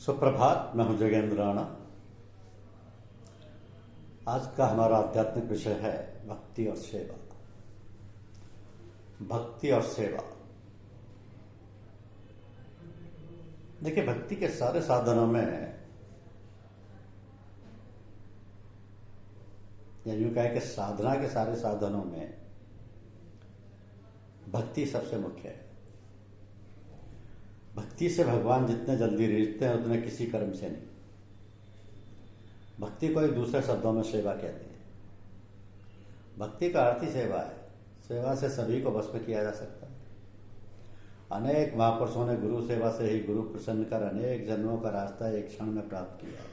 सुप्रभात। मैं हूं जगेंद्र राणा। आज का हमारा आध्यात्मिक विषय है भक्ति और सेवा। भक्ति और सेवा। देखिए, भक्ति के सारे साधनों में या यूं कहें कि साधना के सारे साधनों में भक्ति सबसे मुख्य है। भक्ति से भगवान जितने जल्दी रिझते हैं उतने किसी कर्म से नहीं। भक्ति को एक दूसरे शब्दों में सेवा कहते हैं। भक्ति का अर्थ ही सेवा है। सेवा से सभी को वश में किया जा सकता है। अनेक महापुरुषों ने गुरु सेवा से ही गुरु प्रसन्न कर अनेक जन्मों का रास्ता एक क्षण में प्राप्त किया।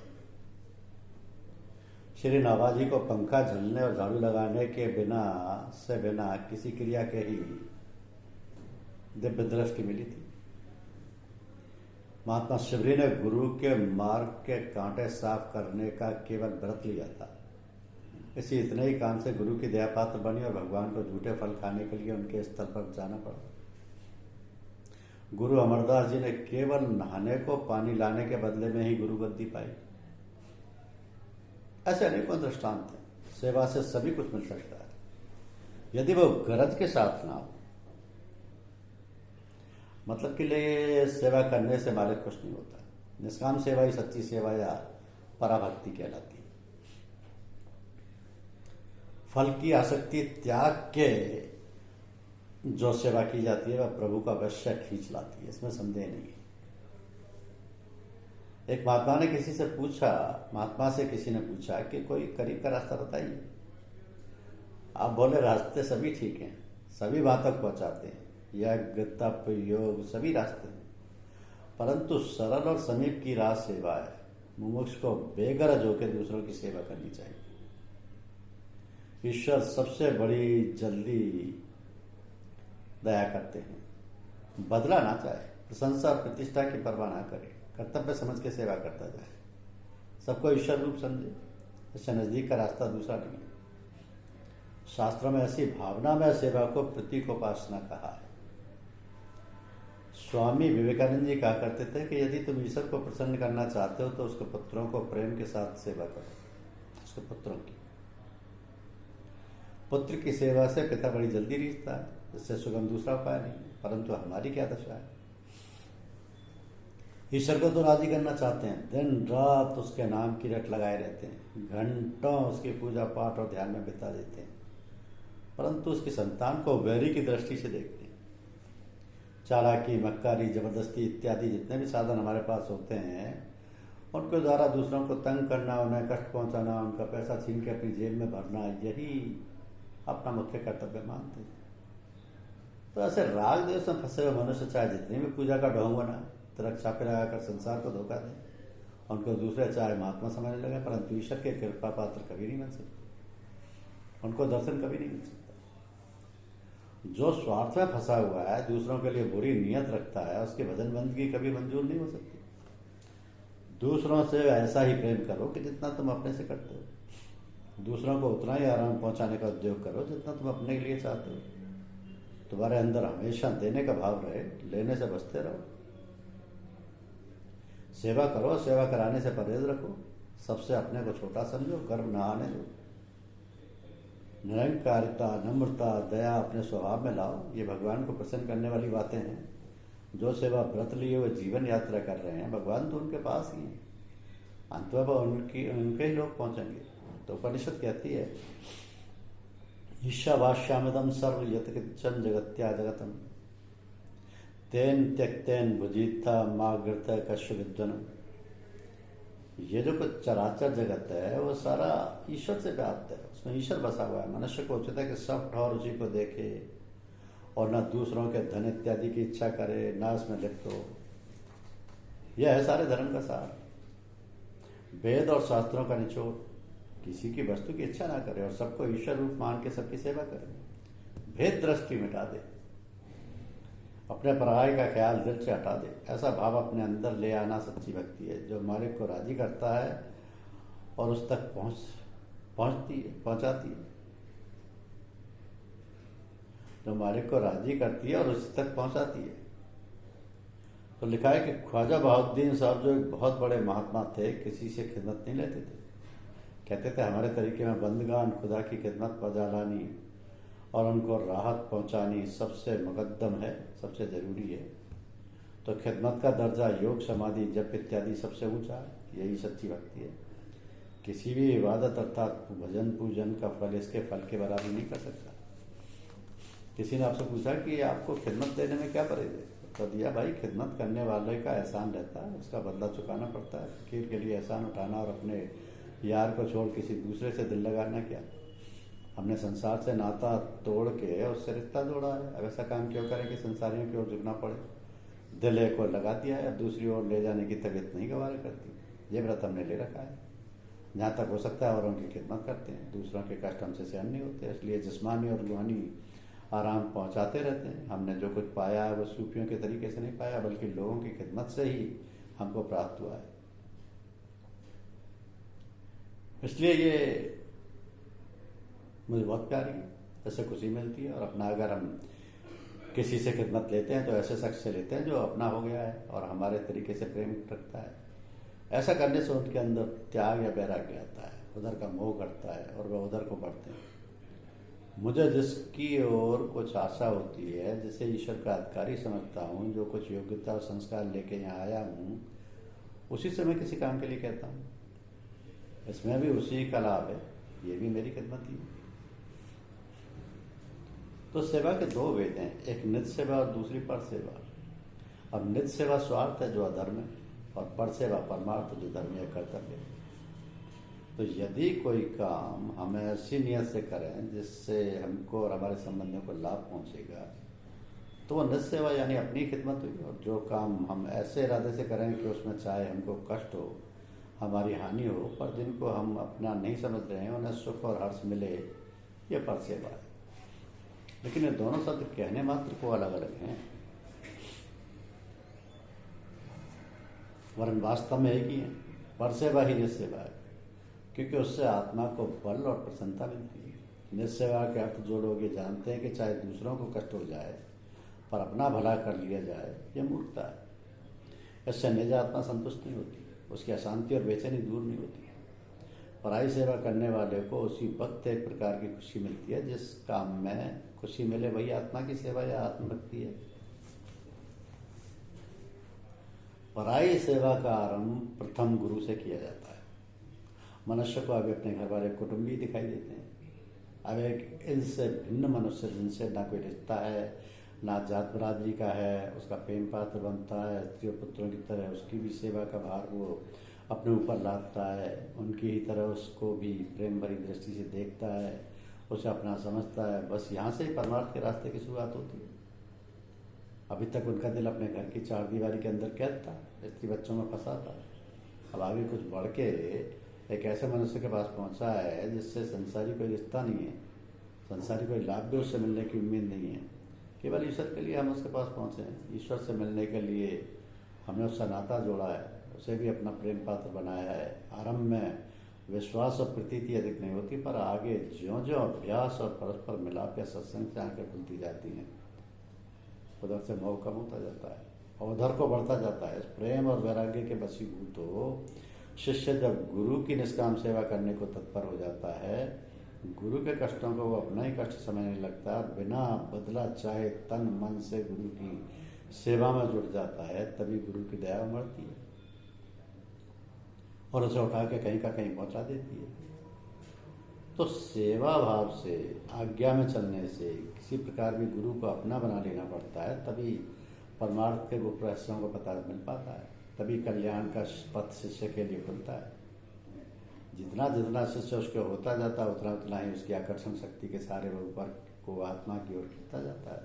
श्री नाभाजी को पंखा झलने और झाड़ू लगाने के बिना किसी क्रिया के ही दिव्य दृष्टि मिली थी। महात्मा शिवरी ने गुरु के मार्ग के कांटे साफ करने का केवल व्रत लिया था। इसी इतने ही काम से गुरु की दया पात्र बनी और भगवान को झूठे फल खाने के लिए उनके स्थल पर जाना पड़ा। गुरु अमरदास जी ने केवल नहाने को पानी लाने के बदले में ही गुरु गद्दी पाई। ऐसे अनेकों दृष्टांत हैं। सेवा से सभी कुछ मिल सकता है यदि वो गरज के साथ ना हो। मतलब के लिए सेवा करने से मालिक खुश नहीं होता। निष्काम सेवा ही सच्ची सेवा या पराभक्ति कहलाती है। फल की आसक्ति त्याग के जो सेवा की जाती है वह प्रभु का अवश्य खींच लाती है, इसमें संदेह नहीं है। एक महात्मा से किसी ने पूछा कि कोई करीब का रास्ता बताइए। आप बोले, रास्ते सभी ठीक हैं, सभी वहां तक पहुंचाते हैं, यज्ञ तप योग सभी रास्ते हैं, परंतु सरल और समीप की राह सेवा है। मुमुक्ष को बेगरज होकर दूसरों की सेवा करनी चाहिए। ईश्वर सबसे बड़ी जल्दी दया करते हैं। बदला ना चाहे, प्रशंसा और प्रतिष्ठा की परवाह ना करे, कर्तव्य समझ के सेवा करता जाए। सबको ईश्वर रूप समझे, इससे नजदीक का रास्ता दूसरा नहीं है। शास्त्रों में ऐसी भावना में सेवा को प्रतीकोपासना कहा है। स्वामी विवेकानंद जी कहा करते थे कि यदि तुम ईश्वर को प्रसन्न करना चाहते हो तो उसके पुत्रों को प्रेम के साथ सेवा करो। उसके पुत्रों की पुत्र की सेवा से पिता बड़ी जल्दी रिझता है। इससे सुगम दूसरा उपाय नहीं। परंतु हमारी क्या दशा है। ईश्वर को तो राजी करना चाहते हैं, दिन रात उसके नाम की रट लगाए रहते हैं, घंटों उसकी पूजा पाठ और ध्यान में बिता देते हैं, परंतु उसकी संतान को वैरी की दृष्टि से देखते हैं। चालाकी, मक्कारी, जबरदस्ती इत्यादि जितने भी साधन हमारे पास होते हैं उनके द्वारा दूसरों को तंग करना, उन्हें कष्ट पहुंचाना, उनका पैसा छीन के अपनी जेब में भरना, यही अपना मुख्य कर्तव्य मानते हैं। तो ऐसे राग देश में फंसे हुए मनुष्य चाहे जितनी भी पूजा का ढोंग बना, तिलक छापे लगाकर संसार को धोखा दें, उनको दूसरे चाहे महात्मा समझने लगे, परंतु ईश्वर के कृपा पात्र कभी नहीं बन सकते। उनको दर्शन कभी नहीं मिल सकता। जो स्वार्थ में फंसा हुआ है, दूसरों के लिए बुरी नीयत रखता है, उसकी भजन बंदगी कभी मंजूर नहीं हो सकती। दूसरों से ऐसा ही प्रेम करो कि जितना तुम अपने से करते हो। दूसरों को उतना ही आराम पहुंचाने का उद्योग करो जितना तुम अपने लिए चाहते हो। तुम्हारे अंदर हमेशा देने का भाव रहे, लेने से बचते रहो। सेवा करो, सेवा कराने से परहेज रखो। सबसे अपने को छोटा समझो, गर्व न आने दो। निरंकारिता, नम्रता, दया अपने स्वभाव में लाओ। ये भगवान को प्रसन्न करने वाली बातें हैं। जो सेवा व्रत लिए हुए जीवन यात्रा कर रहे हैं, भगवान तो उनके पास ही है। अंत में उनके ही लोग पहुंचेंगे। तो उपनिषद कहती है, ईशावास्यामिदं सर्व यत्किंचन जगत्या जगतम तेन त्यक्तेन भुजिता मागृत कश्य विद्वनम। ये जो कुछ चराचर जगत है वो सारा ईश्वर से व्याप्त है। उसमें ईश्वर बसा हुआ है। मनुष्य को उचित है कि सब ठौर उसी को देखे और न दूसरों के धन इत्यादि की इच्छा करे, न उसमें लिप्त हो। यह है सारे धर्म का सार। वेद और शास्त्रों का निचोड़। किसी की वस्तु की इच्छा ना करे और सबको ईश्वर रूप मान के सबकी सेवा करे। भेद दृष्टि मिटा दे, अपने पराये का ख्याल दिल से हटा दे। ऐसा भाव अपने अंदर ले आना सच्ची भक्ति है, जो मालिक को राजी करता है और उस तक पहुंचाती है। जो मालिक को राजी करती है और उस तक पहुंचाती है। तो लिखा है कि ख्वाजा बहाउद्दीन साहब जो एक बहुत बड़े महात्मा थे, किसी से खिदमत नहीं लेते थे। कहते थे हमारे तरीके में बंदगान खुदा की खिदमत बजा लानी और उनको राहत पहुंचानी सबसे मुकद्दम है, सबसे ज़रूरी है। तो खिदमत का दर्जा योग समाधि जप इत्यादि सबसे ऊंचा है। यही सच्ची भक्ति है। किसी भी इबादत अर्थात भजन पूजन का फल इसके फल के बराबर नहीं कर सकता। किसी ने आपसे पूछा कि आपको खिदमत देने में क्या परहेज, तो दिया भाई खिदमत करने वाले का एहसान रहता है, उसका बदला चुकाना पड़ता है। फकीर के लिए एहसान उठाना और अपने यार को छोड़ किसी दूसरे से दिल लगाना क्या। हमने संसार से नाता तोड़ के उससे रिश्ता जोड़ा है। अब ऐसा काम क्यों करें कि संसारियों की ओर झुकना पड़े। दिल एक और लगा दिया है, दूसरी ओर ले जाने की तबीयत नहीं गवार करती। ये व्रत हमने ले रखा है। जहाँ तक हो सकता है औरों की खिदमत करते हैं, दूसरों के कष्ट हमसे सहन नहीं होते, इसलिए जिस्मानी और रूहानी आराम पहुँचाते रहते हैं। हमने जो कुछ पाया है वो सूफियों के तरीके से नहीं पाया, बल्कि लोगों की खिदमत से ही हमको प्राप्त हुआ है। इसलिए ये मुझे बहुत प्यारी है, ऐसे खुशी मिलती है। और अपना अगर हम किसी से खिदमत लेते हैं तो ऐसे शख्स से लेते हैं जो अपना हो गया है और हमारे तरीके से प्रेम रखता है। ऐसा करने से उनके अंदर त्याग या वैराग्य आता है, उधर का मोह घटता है और वह उधर को बढ़ते हैं। मुझे जिसकी ओर कुछ आशा होती है, जिसे ईश्वर का अधिकारी समझता हूँ, जो कुछ योग्यता और संस्कार लेके यहाँ आया हूँ, उसी से मैं किसी काम के लिए कहता हूँ। इसमें भी उसी का लाभ है, ये भी मेरी खिदमत ही है। तो सेवा के दो वेद हैं, एक निज सेवा और दूसरी पर सेवा। अब निज सेवा स्वार्थ है जो अधर्म है, और पर सेवा परमार्थ जो धर्मीय कर्तव्य है। तो यदि कोई काम हम ऐसी नियत से करें जिससे हमको और हमारे संबंधियों को लाभ पहुंचेगा, तो वो निज सेवा यानी अपनी खिदमत हुई। और जो काम हम ऐसे इरादे से करें कि उसमें चाहे हमको कष्ट हो, हमारी हानि हो, पर जिनको हम अपना नहीं समझ रहे हैं उन्हें सुख और हर्ष मिले, ये पर सेवा है। लेकिन ये दोनों शब्द कहने मात्र को अलग अलग हैं, वरन वास्तव में एक ही है। पर सेवा ही निज सेवा है, क्योंकि उससे आत्मा को बल और प्रसन्नता मिलती है। निज सेवा के अर्थ जो लोग ये जानते हैं कि चाहे दूसरों को कष्ट हो जाए पर अपना भला कर लिया जाए, ये मूर्खता है। इससे निज आत्मा संतुष्ट नहीं होती, उसकी अशांति और बेचैनी दूर नहीं होती। पराई सेवा करने वाले को उसी वक्त एक प्रकार की खुशी मिलती है। जिस काम में खुशी मिले वही आत्मा की सेवा या आत्मभक्ति है। पराई सेवा का आरंभ प्रथम गुरु से किया जाता है। मनुष्य को अभी अपने घर वाले कुटुंबी दिखाई देते हैं। अब एक इनसे भिन्न मनुष्य जिनसे ना कोई रिश्ता है, ना जात बरादरी का है, उसका प्रेम पात्र बनता है, स्त्रियों पुत्रों की तरह उसकी भी सेवा का भार वो अपने ऊपर लादता है, उनकी ही तरह उसको भी प्रेम भरी दृष्टि से देखता है, उसे अपना समझता है। बस यहाँ से ही परमार्थ के रास्ते की शुरुआत होती है। अभी तक उनका दिल अपने घर की चार दीवारी के अंदर कैद था, स्त्री बच्चों में फंसा था। अब आगे कुछ बढ़ के एक ऐसे मनुष्य के पास पहुंचा है जिससे संसारी कोई रिश्ता नहीं है, संसारी कोई लाभ भी उससे मिलने की उम्मीद नहीं है। केवल ईश्वर के लिए हम उसके पास पहुंचे हैं। ईश्वर से मिलने के लिए हमने उसका नाता जोड़ा है, उसे भी अपना प्रेम पात्र बनाया है। आरंभ में विश्वास और प्रतीति अधिक नहीं होती, पर आगे ज्यों ज्यों अभ्यास और परस्पर मिलाप या सत्संग से आंखें खुलती जाती हैं, उधर से मोह कम होता जाता है और उधर को बढ़ता जाता है। इस प्रेम और वैराग्य के वशीभूत हो शिष्य जब गुरु की निष्काम सेवा करने को तत्पर हो जाता है, गुरु के कष्टों को वो अपना ही कष्ट समझने लगता है, बिना बदला चाहे तन मन से गुरु की सेवा में जुट जाता है। तभी गुरु की दया उमड़ती है और उसे उठा के कहीं का कहीं पहुंचा देती है। तो सेवा भाव से, आज्ञा में चलने से किसी प्रकार भी गुरु को अपना बना लेना पड़ता है, तभी परमार्थ के गुप्त रहस्यों को पता मिल पाता है, तभी कल्याण का पथ शिष्य के लिए खुलता है। जितना जितना शिष्य उसके होता जाता है उतना उतना ही उसकी आकर्षण शक्ति के सारे रूप को आत्मा की ओर खींचता जाता है,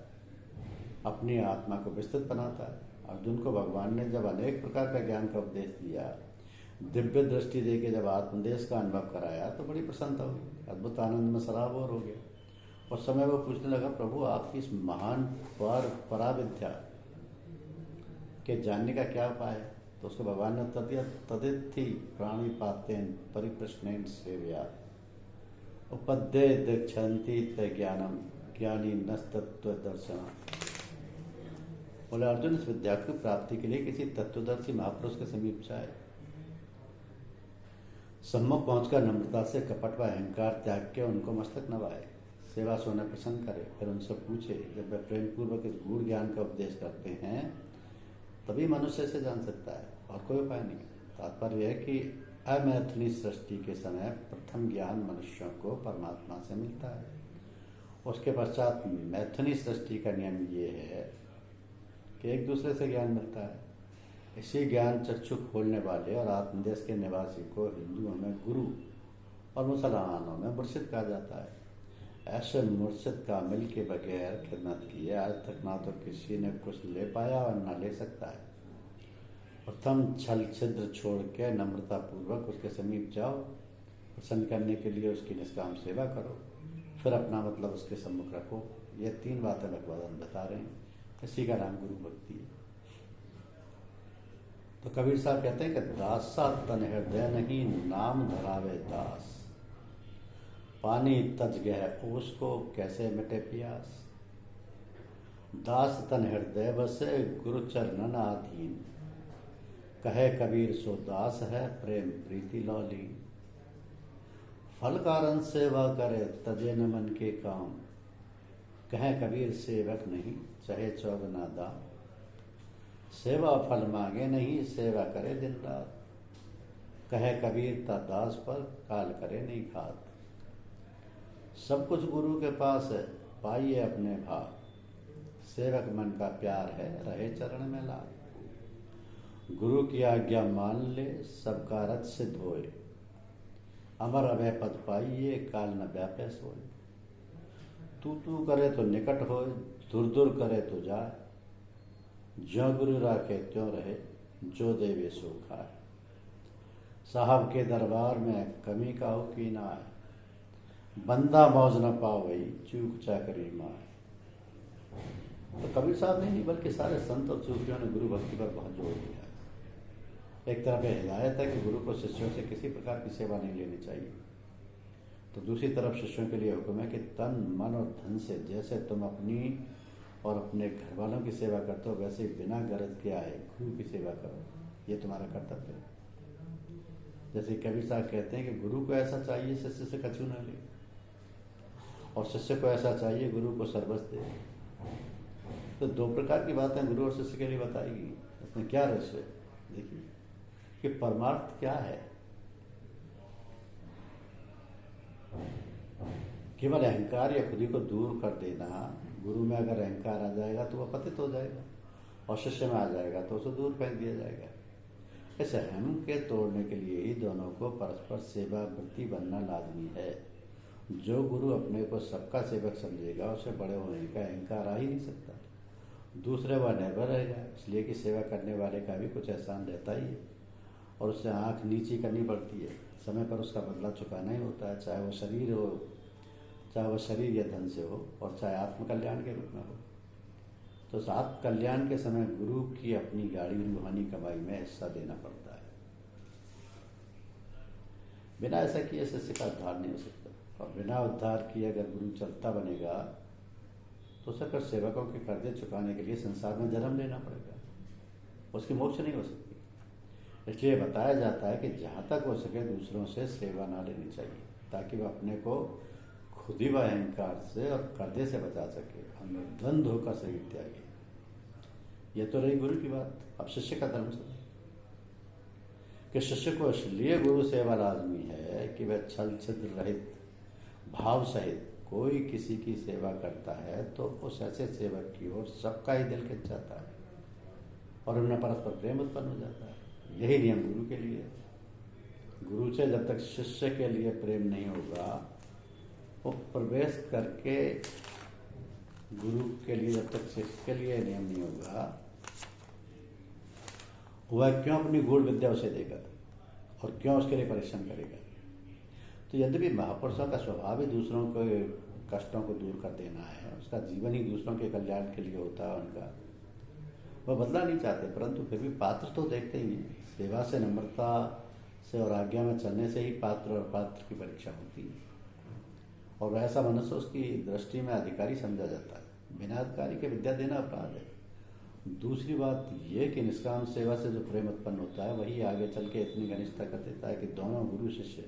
अपनी आत्मा को विस्तृत बनाता है। अर्जुन को भगवान ने जब अनेक प्रकार का ज्ञान का उपदेश दिया, दिव्य दृष्टि देके जब आत्मदेश का अनुभव कराया, तो बड़ी प्रसन्नता हुई, अद्भुत आनंद में सराबोर हो गया। उस समय वो पूछने लगा, प्रभु आपकी इस महान पराविद्या के जानने का क्या उपाय है? तो उसको भगवान ने उत्तर दिया, तदित्थि प्राणी पातेन परिप्रश्नेन सेव्या उपद्ये दीक्षन्ति ते ज्ञानम ज्ञानी नस्तत्व दर्शन। बोले अर्जुन, इस विद्या की प्राप्ति के लिए किसी तत्वदर्शी महापुरुष के समीप जाए, सम्मुख पहुंचकर नम्रता से कपट व अहंकार त्याग के उनको मस्तक नवाए, सेवा सोना पसंद करे, फिर उनसे पूछे। जब वे प्रेम पूर्वक इस गूढ़ ज्ञान का उपदेश करते हैं तभी मनुष्य से जान सकता है, और कोई उपाय नहीं। तात्पर्य है कि अमैथुनी सृष्टि के समय प्रथम ज्ञान मनुष्यों को परमात्मा से मिलता है। उसके पश्चात मैथुनी सृष्टि का नियम ये है कि एक दूसरे से ज्ञान मिलता है। इसी ज्ञान चक्षु खोलने वाले और आत्मदेश के निवासी को हिंदुओं में गुरु और मुसलमानों में मुर्शिद कहा जाता है। ऐसे मुर्शिद कामिल के बगैर खिदमत किए आज तक ना तो किसी ने कुछ ले पाया और ना ले सकता है। प्रथम छल छिद्र छोड़ के नम्रता पूर्वक उसके समीप जाओ, प्रसन्न करने के लिए उसकी निष्काम सेवा करो, फिर अपना मतलब उसके सम्मुख रखो। ये 3 बातें भगवान बता रहे हैं। इसी का नाम गुरु भक्ति है। तो कबीर साहब कहते हैं कि दासा तन हृदय नहीं, नाम धरावे दास, पानी तज गए ओस को कैसे मिटे प्यास। दास तन हृदय बसे, गुरु चरणन आधीन, कहे कबीर सो दास है, प्रेम प्रीति लौली। फल कारण सेवा करे, तजे न मन के काम, कहे कबीर सेवक नहीं, चाहे चौगना दाम। सेवा फल मांगे नहीं, सेवा करे दिन रात, कहे कबीर ता दास पर, काल करे नहीं घात। सब कुछ गुरु के पास है, पाइए अपने भाग, सेवक मन का प्यार है, रहे चरण में लाग। गुरु की आज्ञा मान ले, सब कारज सिद्ध होए, अमर अभय पद पाइए, काल न व्यापे सोए। तू करे तो निकट होए, दूर दूर करे तो जाए, ज्यों गुरु राखे त्यों रहे, जो देवे सो खाए। साहब के दरबार में कमी काहू की ना आए, बंदा मौज न पावई, चूक चाकरी माए। तो कबीर साहब नहीं बल्कि सारे संत और सूफियों ने गुरु भक्ति पर बहुत जोर दिया। एक तरफ हिदायत है कि गुरु को शिष्यों से किसी प्रकार की सेवा नहीं लेनी चाहिए, तो दूसरी तरफ शिष्यों के लिए हुक्म है कि तन मन और धन से जैसे तुम अपनी और अपने घर वालों की सेवा करते हो, वैसे बिना गरज के आए गुरु की सेवा करो, ये तुम्हारा कर्तव्य है। जैसे कबीर साहब कहते हैं कि गुरु को ऐसा चाहिए शिष्य से कछु न ले, और शिष्य को ऐसा चाहिए गुरु को सर्वस्व दे। तो 2 प्रकार की बातें गुरु और शिष्य के लिए बताएगी। इसमें क्या रहस्य है? देखिए कि परमार्थ क्या है। केवल अहंकार या खुदी को दूर कर देना। गुरु में अगर अहंकार आ जाएगा तो वह पतित हो जाएगा, और शिष्य में आ जाएगा तो उसे दूर फेंक दिया जाएगा। इस अहम के तोड़ने के लिए ही दोनों को परस्पर सेवा वृत्ति बनना लाजमी है। जो गुरु अपने को सबका सेवक समझेगा, उसे बड़े होने का अहंकार आ ही नहीं सकता। दूसरे वह निर्भर रहेगा, इसलिए कि सेवा करने वाले का भी कुछ एहसान रहता ही है, और उससे आंख नीची करनी पड़ती है। समय पर उसका बदला चुकाना ही होता है, चाहे वो शरीर हो, चाहे वो शरीर या धन से हो, और चाहे आत्मकल्याण के रूप में हो। तो उस आत्मकल्याण के समय गुरु की अपनी गाड़ी रूहानी कमाई में हिस्सा देना पड़ता है। बिना ऐसा किए शिष्य का उद्धार नहीं हो सकता, और बिना उद्धार किए अगर गुरु चलता बनेगा तो उसे फिर सेवकों के कर्जे चुकाने के लिए संसार में जन्म लेना पड़ेगा, उसकी मोक्ष नहीं हो सकती। इसलिए बताया जाता है कि जहाँ तक हो सके दूसरों से सेवा ना लेनी चाहिए, ताकि वह अपने को खुद ही व अहंकार से और कर्जे से बचा सके, द्वंद्व होकर शरीर त्यागे। यह तो रही गुरु की बात। अब शिष्य का धर्म समझ कि शिष्य को इसलिए गुरु सेवा लाजमी है कि वह छल छिद्र रहित भाव सहित कोई किसी की सेवा करता है तो उस ऐसे सेवक की ओर सबका ही दिल खिंच जाता है, और उनमें परस्पर प्रेम उत्पन्न हो जाता है। यही नियम गुरु के लिए। गुरु से जब तक शिष्य के लिए प्रेम नहीं होगा, वो प्रवेश करके गुरु के लिए जब तक शिष्य के लिए नियम नहीं होगा, वह क्यों अपनी गूढ़ विद्या उसे देगा और क्यों उसके लिए परिश्रम करेगा। तो यद्यपि महापुरुषों का स्वभाव ही दूसरों के कष्टों को दूर कर देना है, उसका जीवन ही दूसरों के कल्याण के लिए होता है उनका, वह बदला नहीं चाहते, परंतु फिर भी पात्र तो देखते ही हैं। सेवा से, नम्रता से और आज्ञा में चलने से ही पात्र और पात्र की परीक्षा होती है, और ऐसा मनुष्य उसकी दृष्टि में अधिकारी समझा जाता है। बिना अधिकारी के विद्या देना अपराध है, दूसरी बात ये कि निष्काम सेवा से जो प्रेम उत्पन्न होता है वही आगे चल के इतनी घनिष्ठता कर देता है कि दोनों गुरु शिष्य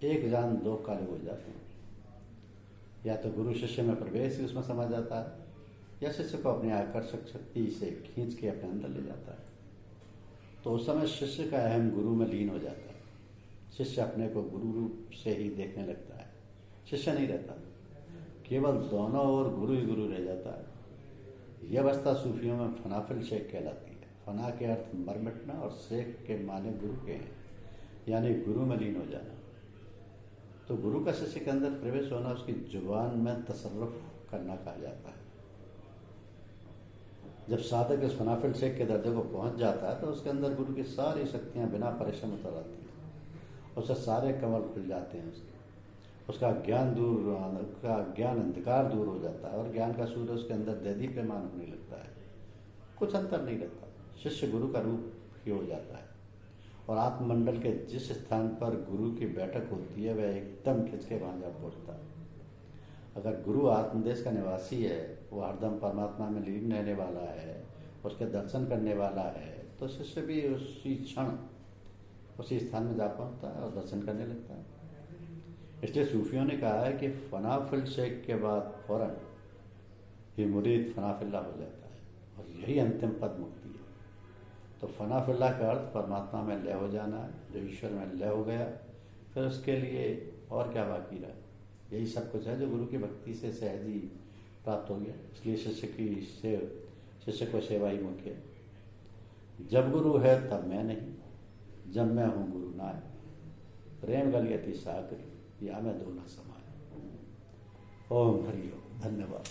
एक जान दो काले हो जाते हैं। या तो गुरु शिष्य में प्रवेश ही उसमें समा जाता है, या शिष्य को अपनी आकर्षक शक्ति से खींच के अपने अंदर ले जाता है। तो उस समय शिष्य का अहम गुरु में लीन हो जाता है। शिष्य अपने को गुरु रूप से ही देखने लगता है, शिष्य नहीं रहता, केवल दोनों ओर गुरु ही गुरु रह जाता है। यह अवस्था सूफियों में फनाफिल शेख कहलाती है। फना के अर्थ मर मिटना और शेख के माने गुरु के हैं, यानी गुरु में लीन हो जाना। तो गुरु का शिष्य के अंदर प्रवेश होना उसकी जुबान में तसर्रुफ करना कहा जाता है। जब साधक इस फनाफिल शेख के दर्जे को पहुंच जाता है तो उसके अंदर गुरु की सारी शक्तियां बिना परिश्रम उतर आती हैं। उससे सारे कवल खुल जाते हैं, उसका ज्ञान अंधकार दूर हो जाता है और ज्ञान का सूर्य उसके अंदर दैदीप्यमान होने लगता है। कुछ अंतर नहीं रहता, शिष्य गुरु का रूप ही हो जाता है। और आत्ममंडल के जिस स्थान पर गुरु की बैठक होती है वह एकदम खिंच के वहां जा पहुंचता है। अगर गुरु आत्मदेश का निवासी है, वो हरदम परमात्मा में लीन रहने वाला है, उसके दर्शन करने वाला है, तो शिष्य भी उसी क्षण उसी स्थान में जा पहुंचता है और दर्शन करने लगता है। इसलिए सूफियों ने कहा है कि फनाफिल शेख के बाद फौरन ही मुरीद फनाफिल्ला हो जाता है और यही अंतिम पद मुक्ति है। तो फनाफिल्ला का अर्थ परमात्मा में लय हो जाना है। जो ईश्वर में लय हो गया फिर उसके लिए और क्या बाकी रहा, यही सब कुछ है जो गुरु की भक्ति से सहज ही प्राप्त हो गया। इसलिए शिष्य को सेवा ही मुख्य है। जब गुरु है तब मैं नहीं, जब मैं हूँ गुरु नाय, प्रेम गलियति सागरी या मैं दो न समाए। ओम हरि ओम। धन्यवाद।